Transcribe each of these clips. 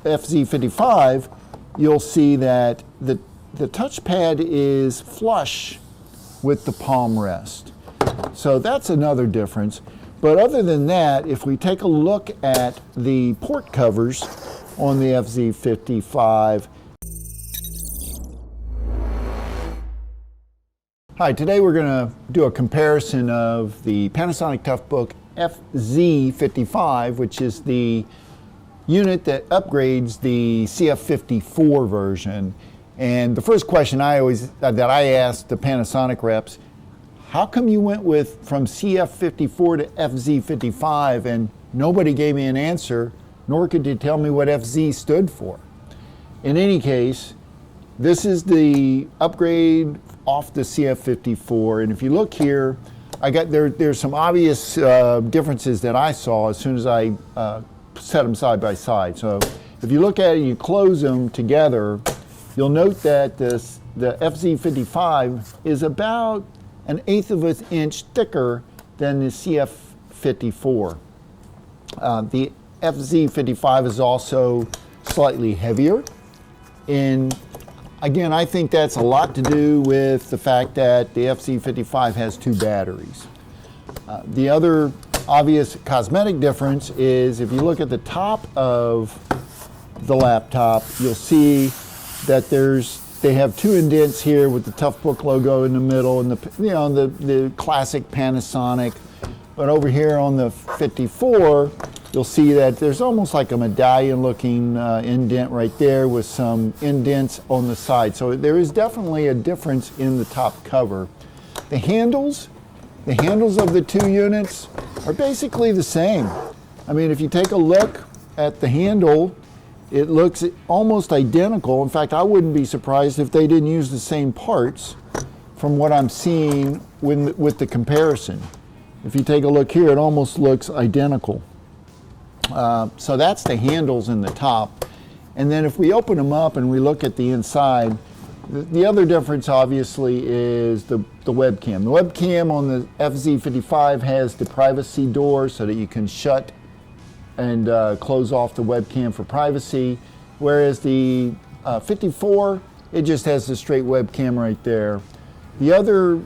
FZ-55, you'll see that the touchpad is flush with the palm rest. So that's another difference. But other than that, if we take a look at the port covers on the FZ-55. Hi, today we're going to do a comparison of the Panasonic Toughbook FZ-55, which is the unit that upgrades the CF-54 version. And the first question that I asked the Panasonic reps, how come you went from CF-54 to FZ-55? And nobody gave me an answer, nor could you tell me what FZ stood for. In any case, this is the upgrade off the CF-54. And if you look here, there's some obvious differences that I saw as soon as I set them side by side. So if you look at it and you close them together, you'll note that the FZ-55 is about 1/8 of an inch thicker than the CF-54. The FZ-55 is also slightly heavier. And again, I think that's a lot to do with the fact that the FZ-55 has 2 batteries. The other obvious cosmetic difference is if you look at the top of the laptop, you'll see that they have 2 indents here with the Toughbook logo in the middle and the classic Panasonic. But over here on the 54, you'll see that there's almost like a medallion looking indent right there with some indents on the side. So there is definitely a difference in the top cover. The handles of the 2 units are basically the same. I mean, if you take a look at the handle, it looks almost identical. In fact, I wouldn't be surprised if they didn't use the same parts from what I'm seeing with the comparison. If you take a look here, it almost looks identical. So that's the handles in the top. And then if we open them up and we look at the inside, the other difference obviously is the webcam. The webcam on the FZ-55 has the privacy door so that you can shut and close off the webcam for privacy, whereas the 54, it just has the straight webcam right there. The other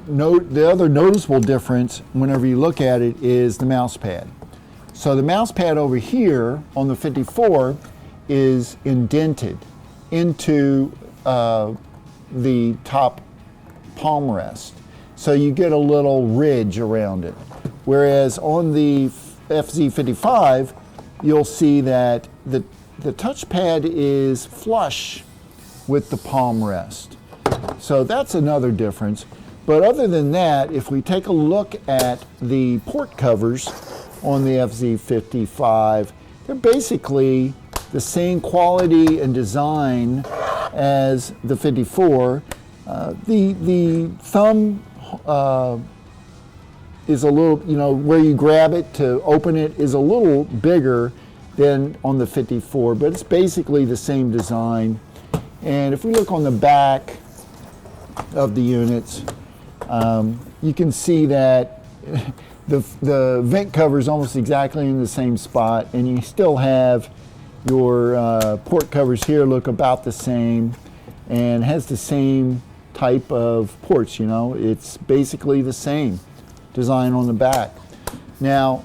noticeable difference whenever you look at it is the Mousepad. So the Mousepad over here on the 54 is indented into the top palm rest. So you get a little ridge around it. Whereas on the FZ-55, you'll see that the touchpad is flush with the palm rest. So that's another difference. But other than that, if we take a look at the port covers on the FZ-55, they're basically the same quality and design as the 54. The thumb is a little, where you grab it to open it is a little bigger than on the 54, but it's basically the same design. And if we look on the back of the units, you can see that the vent cover is almost exactly in the same spot, and you still have your port covers here look about the same and has the same type of ports. It's basically the same design on the back. Now,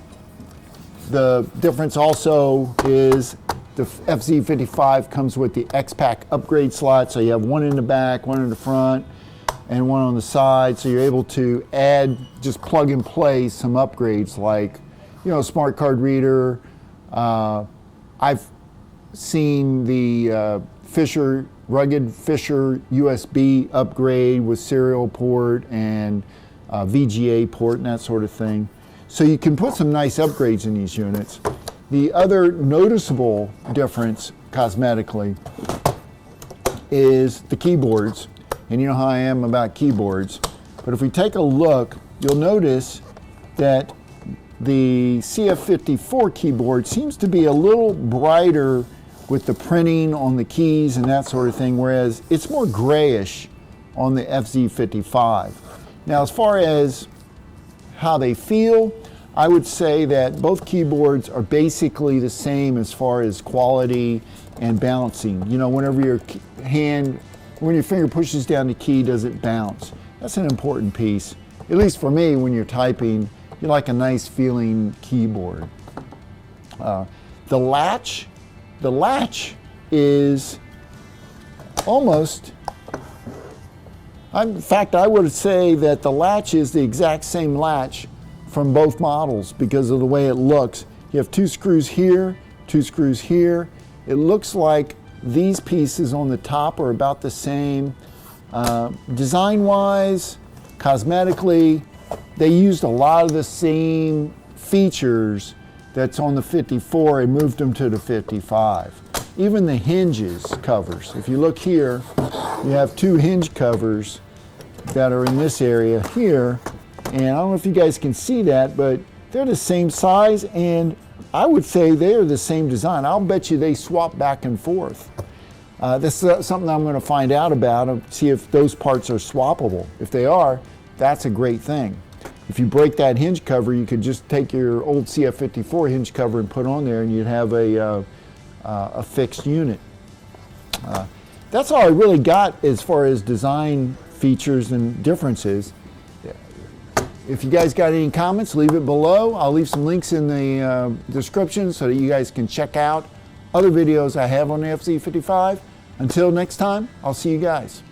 the difference also is the FZ-55 comes with the xPAK upgrade slot, so you have one in the back, one in the front, and one on the side, so you're able to add, just plug and play some upgrades like, smart card reader. I've seen the rugged Fisher USB upgrade with serial port and VGA port and that sort of thing. So you can put some nice upgrades in these units. The other noticeable difference cosmetically is the keyboards. And you know how I am about keyboards. But if we take a look, you'll notice that the CF-54 keyboard seems to be a little brighter with the printing on the keys and that sort of thing, whereas it's more grayish on the FZ-55. Now, as far as how they feel, I would say that both keyboards are basically the same as far as quality and bouncing. You know, whenever your when your finger pushes down the key, does it bounce? That's an important piece. At least for me, when you're typing, you like a nice feeling keyboard. The latch is almost, in fact, I would say that the latch is the exact same latch from both models because of the way it looks. You have 2 screws here, 2 screws here. It looks like these pieces on the top are about the same. Design-wise, cosmetically, they used a lot of the same features that's on the 54 and moved them to the 55. Even the hinges covers. If you look here, you have 2 hinge covers that are in this area here. And I don't know if you guys can see that, but they're the same size, and I would say they're the same design. I'll bet you they swap back and forth. This is something I'm going to find out about and see if those parts are swappable. If they are, that's a great thing. If you break that hinge cover, you could just take your old CF-54 hinge cover and put on there, and you'd have a fixed unit. That's all I really got as far as design features and differences. If you guys got any comments, leave it below. I'll leave some links in the description so that you guys can check out other videos I have on the FZ-55. Until next time, I'll see you guys.